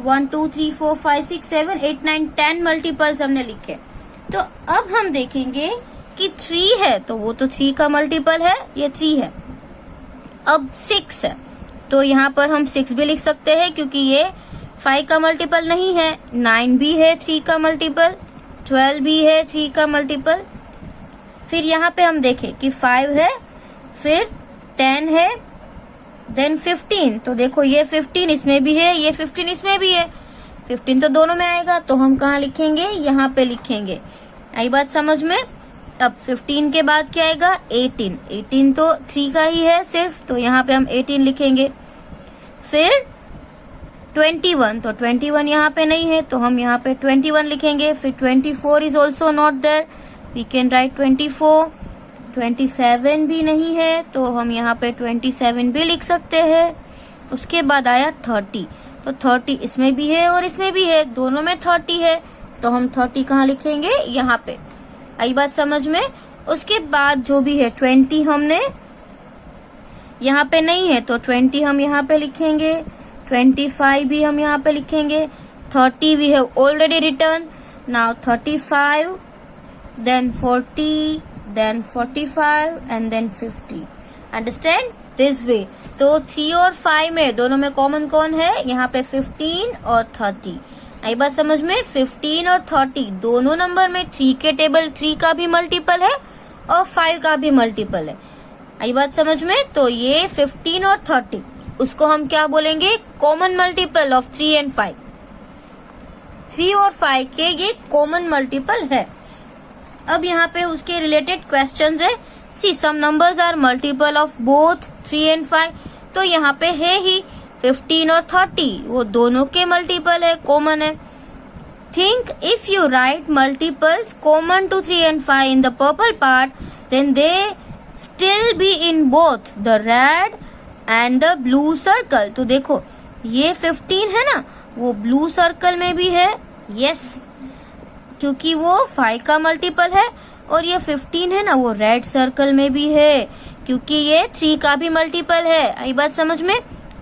1 2 3 4 5 6 7 8 9 10 मल्टीपल्स हमने लिखे। तो अब हम देखेंगे कि 3 है तो वो तो 3 का मल्टीपल है, ये 3 है। अब 6 है तो यहाँ पर हम 6 भी लिख सकते हैं, क्योंकि ये 5 का मल्टीपल नहीं है। 9 भी है 3 का मल्टीपल, 12 भी है 3 का मल्टीपल। फिर यहाँ पे हम देखें कि 5 है, फिर 10 है, देन 15। तो देखो ये 15 इसमें भी है, ये 15 इसमें भी है। 15 तो दोनों में आएगा, तो हम कहाँ लिखेंगे? यहाँ पे लिखेंगे। आई बात समझ में? अब 15 के बाद क्या आएगा? 18। 18 तो 3 का ही है सिर्फ, तो यहाँ पे हम 18 लिखेंगे। फिर 21, तो 21 यहाँ पे नहीं है, तो हम यहाँ पे 21 लिखेंगे। फिर 24 is also not there, we can write 24। 27 भी नहीं है, तो हम यहाँ पे 27 भी लिख सकते हैं। उसके बाद आया 30, तो 30 इसमें भी है और इसमें भी है, दोनों में 30 है, तो हम 30 कहाँ लिखेंगे? यहाँ पे। आई बात समझ में? उसके बाद जो भी है 20 हमने यहाँ पे नहीं है तो 20 हम यहाँ पे लिखेंगे, 25 भी हम यहाँ पे लिखेंगे, 30 we have already return. Now 35, then 40, then 45 and then 50. Understand this way. तो 3 और 5 में दोनों में कॉमन कौन है? यहाँ पे 15 और 30. आई बात समझ में? 15 और 30 दोनों नंबर में 3 के टेबल 3 का भी मल्टीपल है और 5 का भी मल्टीपल है. आई बात समझ में? तो ये 15 और 30 उसको हम क्या बोलेंगे? Common multiple of 3 and 5. 3 और 5 के ये कॉमन मल्टीपल है. अब यहाँ पे उसके रिलेटेड क्वेश्चंस है. See some numbers are multiple of both 3 and 5. तो यहाँ पे है ही 15 और 30 वो दोनों के मल्टीपल है, कॉमन है. Think if you write multiples common to 3 and 5 in the purple part, then they still be in both the red and the blue circle. तो देखो ये 15 है ना, वो ब्लू सर्कल में भी है. यस, क्योंकि वो 5 का मल्टीपल है. और ये 15 है ना, वो रेड सर्कल में भी है क्योंकि ये 3 का भी मल्टीपल है. आई बात समझ में?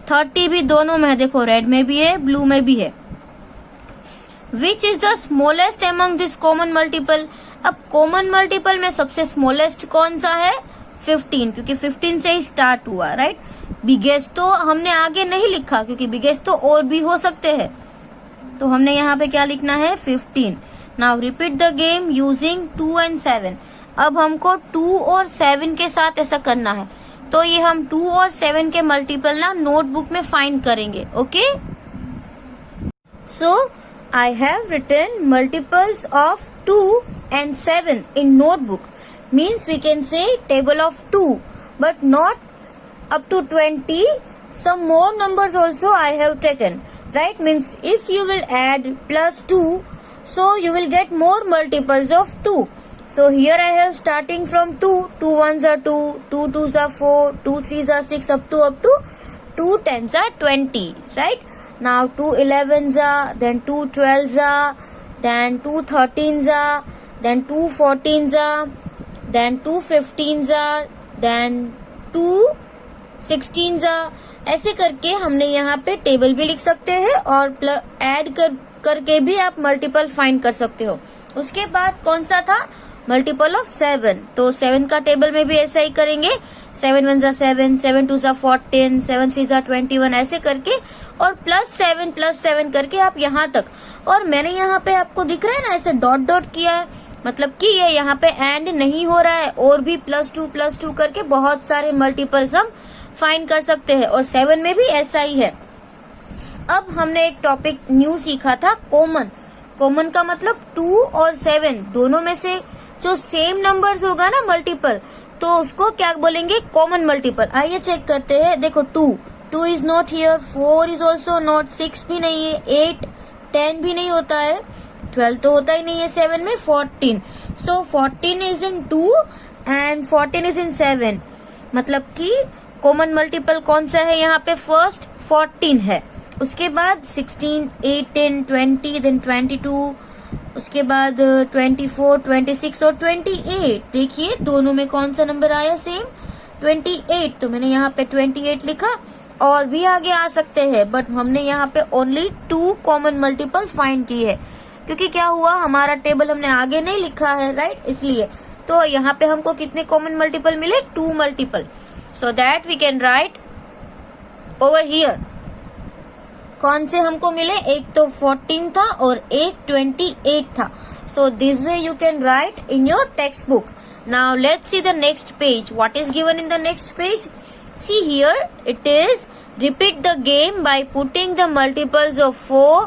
30 भी दोनों में है. देखो रेड में भी है, ब्लू में भी है. Which is the smallest among this common multiple. अब कॉमन मल्टीपल में सबसे स्मॉलेस्ट कौन सा है? 15, क्योंकि 15 से ही स्टार्ट हुआ. राइट. बिगेस्ट तो हमने आगे नहीं लिखा क्योंकि बिगेस्ट तो और भी हो सकते हैं. तो हमने यहाँ पे क्या लिखना है? 15. Now repeat the game using 2 and 7. अब हमको 2 और 7 के साथ ऐसा करना है. तो ये हम 2 और 7 के मल्टीपल ना नोटबुक में फाइंड करेंगे. Okay. So I have written multiples of 2 and 7 in notebook. Means we can say table of 2, but not up to 20. Some more numbers also I have taken. Right? Means if you will add plus 2, so you will get more multiples of 2. So here I have starting from 2. 2 1s are 2, 2 2s are 4, 2 3s are 6, up to 2 10s are 20. Right? Now 2 11s are, then 2 12s are, then 2 13s are, then 2 14s are, then 2 15s are, then 2 16s are. ऐसे करके हमने यहाँ पे table भी लिख सकते हैं और ऐड करके भी आप मल्टीपल फाइंड कर सकते हो. उसके बाद कौन सा था? Multiple of 7. तो 7 का टेबल में भी ऐसा ही करेंगे. 7 1s are 7, 7 2s are 14, 7 3s are 21, ऐसे करके और प्लस 7 करके आप यहाँ तक. और मैंने यहाँ पे आपको दिख रहा है ना ऐसे डॉट डॉट किया है, मतलब कि ये यहाँ पे एंड नहीं हो रहा है. और भी प्लस टू करके बहुत सारे मल्टीपल्स हम फाइंड कर सकते हैं. और 7 में भी ऐसा ही है. अब हमने एक टॉपिक न्यू सीखा था, कॉमन. कॉमन का मतलब 2 और 7 दोनों में से जो सेम नंबर्स होगा ना मल्टीपल, तो उसको क्या बोलेंगे? Common multiple. आइए चेक करते हैं. देखो 2 is not here, 4 is also not, 6 भी नहीं है, 8 10 भी नहीं होता है, 12 तो होता ही नहीं है 7 में, 14. सो 14 is in 2 and 14 is in 7. मतलब कि कॉमन मल्टीपल कौन सा है यहाँ पे? फर्स्ट 14 है, उसके बाद 16, 18, 20, देन 22, उसके बाद 24, 26 और 28. देखिए दोनों में कौन सा नंबर आया? सेम 28. तो मैंने यहाँ पे 28 लिखा. और भी आगे आ सकते हैं, बट हमने यहाँ पे ओनली 2 कॉमन मल्टीपल फाइंड की है क्योंकि क्या हुआ, हमारा टेबल हमने आगे नहीं लिखा है. राइट. इसलिए तो यहाँ पे हमको कितने कॉमन मल्टीपल मिले? 2 multiple. So that we can write over here. कौन से हमको मिले? एक तो 14 था और एक 28 था. So this way you can write in your text book. Now let's see the next page. What is given in the next page? See here it is repeat the game by putting the multiples of 4,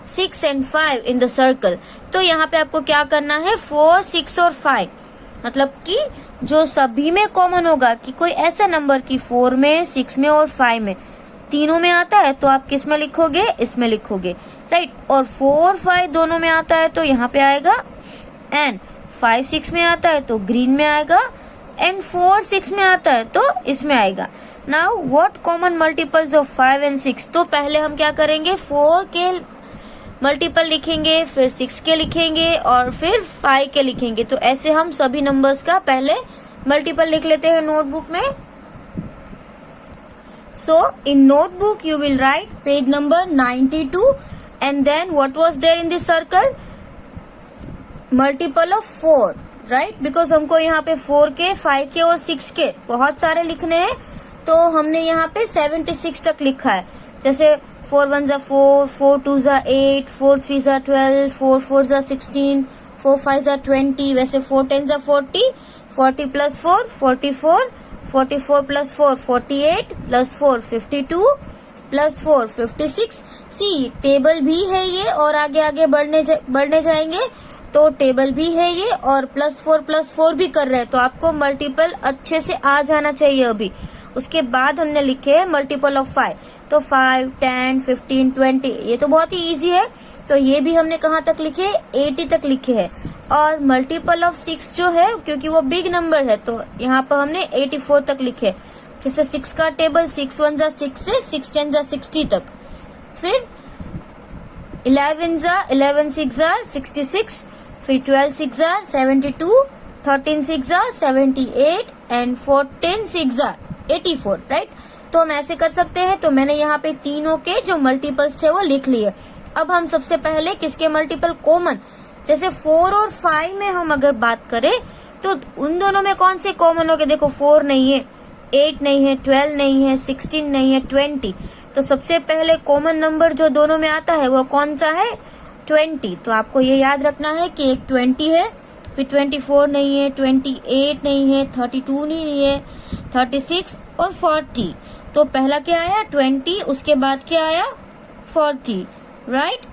6 and 5 in the circle. तो यहाँ पे आपको क्या करना है? 4, 6 और 5. मतलब कि जो सभी में कॉमन होगा कि कोई ऐसा नंबर कि 4 में, 6 में और 5 में तीनों में आता है तो आप किस में लिखोगे? इसमें लिखोगे. राइट. और 4 5 दोनों में आता है तो यहाँ पे आएगा. एंड 5 6 में आता है तो ग्रीन में आएगा. एंड 4 6 में आता है तो इसमें आएगा. Now what common multiples of 5 and 6? तो पहले हम क्या करेंगे? 4 के मल्टीपल लिखेंगे, फिर 6 के लिखेंगे और फिर 5 के लिखेंगे. तो ऐसे हम सभी नंबर्स का पहले मल्टीपल लिख लेते हैं नोटबुक में. So in notebook you will write page number 92 and then what was there in this circle? Multiple of 4, right? Because हमको यहाँ पे 4 के, 5 के और 6 के बहुत सारे लिखने हैं, तो हमने यहाँ पे 76 तक लिखा है. जैसे 4 1 जा 4, 4 2 जा 8, 4 3 जा 12, 4 4 जा 16, 4 5 जा 20, वैसे 4 10 जा 40, 40 प्लस 4 44, 44 प्लस 4 48 प्लस 4 52 प्लस 4 56. सी टेबल भी है ये, और आगे आगे बढ़ने जाएंगे तो टेबल भी है ये, और प्लस 4 भी कर रहे हैं, तो आपको मल्टीपल अच्छे से आ जाना चाहिए अभी. उसके बाद हमने लिखे मल्टीपल ऑफ 5, तो 5 10 15 20, ये तो बहुत ही इजी है. तो ये भी हमने कहाँ तक लिखे, 80 तक लिखे हैं. और मल्टीपल ऑफ 6 जो है, क्योंकि वो बिग नंबर है, तो यहाँ पर हमने 84 तक लिखे. जैसे 6 का टेबल 6 1 जा 6 से 6 10 जा 60 तक. फिर 11 6 जा 66, फिर 12 6 जा 72, 13 6 जा 78 एंड 14 6 जा 84, राइट. तो हम ऐसे कर सकते हैं. तो मैंने यहाँ पे तीनों के जो मल्टीपल्स थे वो लिख लिए. अब हम सबसे पहले किसके मल्टीपल कॉमन, जैसे 4 और 5 में हम अगर बात करें तो उन दोनों में कौन से कॉमन हो गए. देखो 4 नहीं है, 8 नहीं है, 12 नहीं है, 16 नहीं है, 20. तो सबसे पहले कॉमन नंबर जो दोनों में आता है वो कौन सा है, 20. तो आपको ये याद रखना है कि एक 20 है, फिर 24 नहीं है, 28 नहीं है, 32 नहीं है, 36 और 40. तो पहला क्या आया 20, उसके बाद क्या आया 40, राइट.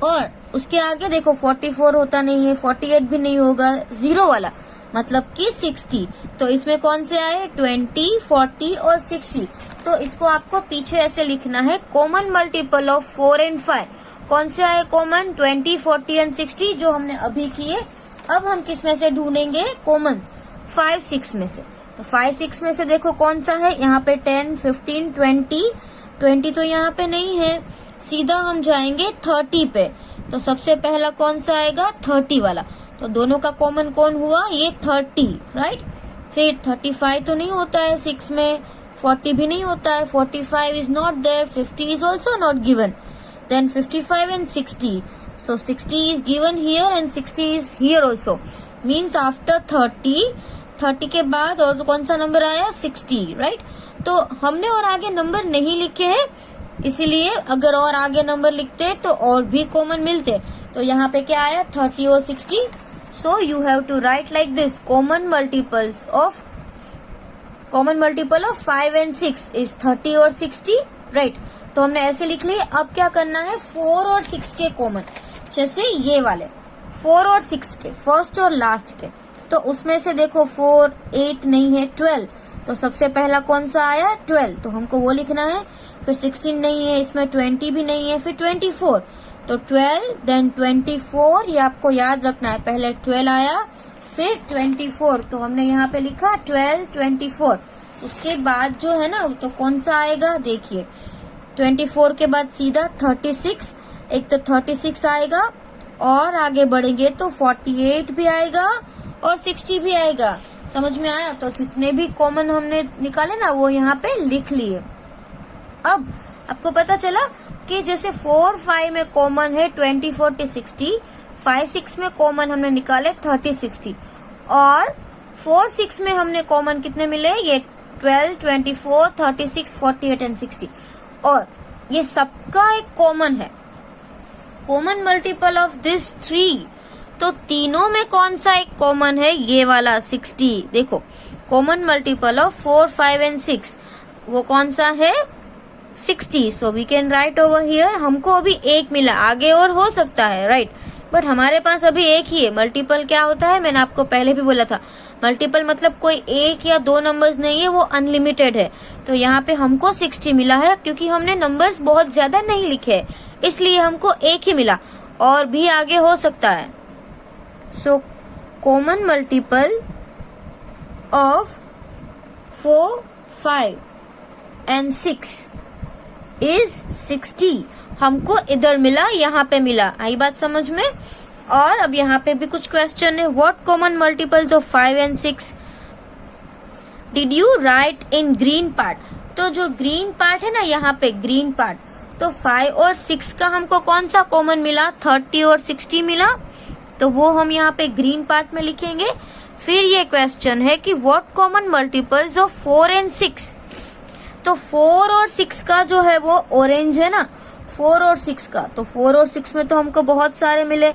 और उसके आगे देखो 44 होता नहीं है, 48 भी नहीं होगा, 0 वाला मतलब कि 60. तो इसमें कौन से आए 20, 40 और 60. तो इसको आपको पीछे ऐसे लिखना है, कॉमन मल्टीपल ऑफ 4 एंड 5. कौन से आए कॉमन, 20, 40 एंड 60 जो हमने अभी किए. अब हम किस में से ढूंढेंगे कॉमन, 5 6 में से. तो 5 6 में से देखो कौन सा है, यहाँ पे 10 15 20 तो यहाँ पे नहीं है. सीधा हम जाएंगे 30 पे. तो सबसे पहला कौन सा आएगा 30 वाला. तो दोनों का कॉमन कौन हुआ, ये 30, राइट. फिर 35 तो नहीं होता है 6 में, 40 भी नहीं होता है, 45 is not there, 50 is also not given. Then 55 and 60. So 60 is given here and 60 is here also. Means after 30 के बाद और कौन सा नंबर आया 60, राइट. तो हमने और आगे नंबर नहीं लिखे हैं, इसीलिए अगर और आगे नंबर लिखते तो और भी कॉमन मिलते. तो यहाँ पे क्या आया 30 और 60. So you have to write like this, common multiple of 5 and 6 is 30 और 60, राइट. तो हमने ऐसे लिख लिए. अब क्या करना है 4 और 6 के कॉमन, जैसे ये वाले 4 और 6 के फर्स्ट और लास्ट के. तो उसमें से देखो 4 8 नहीं है, 12. तो सबसे पहला कौन सा आया 12, तो हमको वो लिखना है. फिर 16 नहीं है, इसमें 20 भी नहीं है, फिर 24. तो 12 देन 24, ये आपको याद रखना है, पहले 12 आया फिर 24. तो हमने यहाँ पे लिखा 12 24. उसके बाद जो है ना तो कौन सा आएगा, देखिए 24 के बाद सीधा 36. एक तो 36 आएगा और आगे बढ़ेंगे तो 48 भी आएगा और 60 भी आएगा. समझ में आया. तो जितने भी कॉमन हमने निकाले ना वो यहाँ पे लिख लिए. अब आपको पता चला कि जैसे 4 5 में कॉमन है 20 40 60, 5 6 में कॉमन हमने निकाले 30 60, और 4 6 में हमने कॉमन कितने मिले, ये 12 24 36 48 एंड 60. और ये सबका एक कॉमन है, कॉमन मल्टीपल ऑफ दिस 3. तो तीनों में कौन सा एक कॉमन है, ये वाला 60. देखो कॉमन मल्टीपल ऑफ 4 5 एंड 6 वो कौन सा है 60. So we can write over here. हमको अभी एक मिला, आगे और हो सकता है, राइट. बट हमारे पास अभी एक ही है. मल्टीपल क्या होता है, मैंने आपको पहले भी बोला था, मल्टीपल मतलब कोई एक या दो नंबर्स नहीं है, वो अनलिमिटेड है. तो यहाँ पे हमको 60 मिला है क्योंकि हमने नंबर्स बहुत ज्यादा नहीं लिखे, इसलिए हमको एक ही मिला, और भी आगे हो सकता है. So common multiple of 4 5 and 6 is 60. हमको इधर मिला, यहाँ पे मिला. आई बात समझ में. और अब यहाँ पे भी कुछ क्वेश्चन है. What common multiples of 5 and 6 did you right in green part. तो जो ग्रीन पार्ट है ना यहाँ पे ग्रीन पार्ट, तो 5 और 6 का हमको कौन सा कॉमन मिला, 30 और 60 मिला, तो वो हम यहाँ पे ग्रीन पार्ट में लिखेंगे। फिर ये क्वेश्चन है कि what common multiples of 4 and 6, तो 4 और 6 का जो है वो ऑरेंज है ना, 4 और 6 का, तो 4 और 6 में तो हमको बहुत सारे मिले,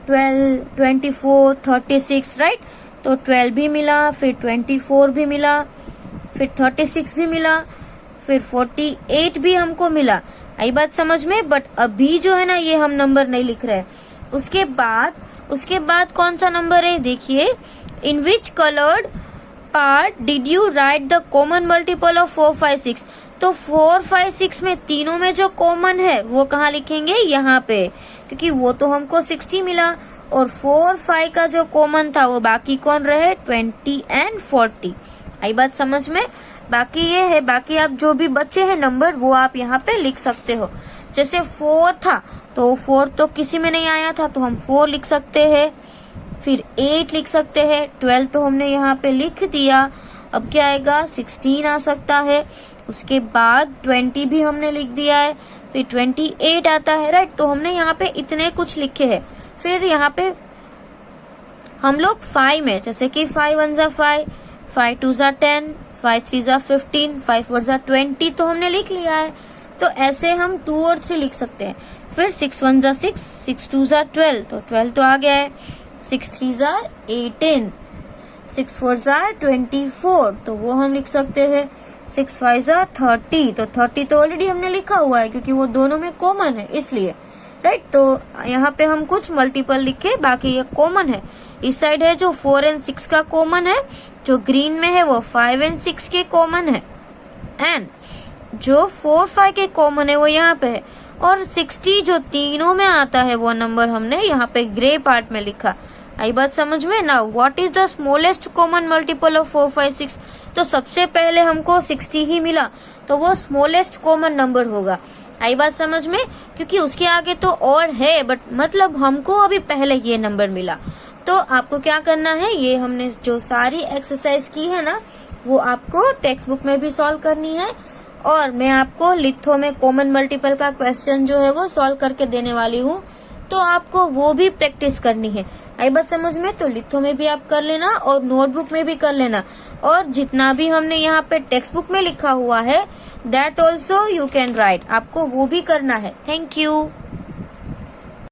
12, 24, 36, राइट। तो 12 भी मिला, फिर 24 भी मिला, फिर 36 भी मिला, फिर 48 भी हमको मिला। आई बात समझ में? बट अभी जो है ना ये हम नंबर नहीं लिख रहे। उसके बाद कौन सा नंबर है, देखिए, in which coloured part did you write the common multiple of 4, 5, 6, तो 4, 5, 6 में तीनों में जो कॉमन है वो कहाँ लिखेंगे, यहाँ पे, क्योंकि वो तो हमको 60 मिला और 4, 5 का जो कॉमन था वो बाकी कौन रहे, 20 एंड 40। आई बात समझ में? बाकी ये है, बाकी आप जो भी बचे हैं नंबर वो आप यहाँ पे लिख सकते हो। जैसे 4 था तो 4 तो किसी में नहीं आया था तो हम 4 लिख सकते हैं, फिर 8 लिख सकते हैं, 12 तो हमने यहाँ पे लिख दिया। अब क्या आएगा, 16 आ सकता है, उसके बाद 20 भी हमने लिख दिया है, फिर 28 आता है, राइट। तो हमने यहाँ पे इतने कुछ लिखे हैं। फिर यहाँ पे हम लोग 5 में, जैसे कि 5 1 जा 5, 5 2 जा 10, 5 3 जा 15, 5 4 जा 20 तो हमने लिख लिया है। तो ऐसे हम 2 और 3 लिख सकते हैं। फिर 6 1 जा 6, 6 2 जा 12, तो 12 तो आ गया है, 6 3 जा 18, 6 4 जा 24, तो वो हम लिख सकते हैं, 6 5 जा 30, तो 30 तो ऑलरेडी हमने लिखा हुआ है क्योंकि वो दोनों में कॉमन है इसलिए, राइट। तो यहाँ पे हम कुछ मल्टीपल लिखे, बाकी ये कॉमन है। इस साइड है जो 4 एंड 6 का कॉमन है, जो ग्रीन में है वो 5 एंड 6 के कॉमन है, एंड जो 4 5 के कॉमन है वो यहाँ पे है, और 60 जो तीनों में आता है वो नंबर हमने यहाँ पे ग्रे पार्ट में लिखा। आई बात समझ में? Now what is the smallest common multiple of 4 5 6, तो सबसे पहले हमको 60 ही मिला तो वो स्मॉलेस्ट कॉमन नंबर होगा। आई बात समझ में? क्योंकि उसके आगे तो और है, बट मतलब हमको अभी पहले ये नंबर मिला। तो आपको क्या करना है, ये हमने जो सारी एक्सरसाइज की है ना वो आपको टेक्स्ट बुक में भी सॉल्व करनी है, और मैं आपको लिथो में कॉमन मल्टीपल का क्वेश्चन जो है वो सॉल्व करके देने वाली हूँ, तो आपको वो भी प्रैक्टिस करनी है। आई बात समझ में? तो लिथो में भी आप कर लेना और नोटबुक में भी कर लेना, और जितना भी हमने यहाँ पे टेक्स्ट बुक में लिखा हुआ है that also you can write, आपको वो भी करना है। Thank you.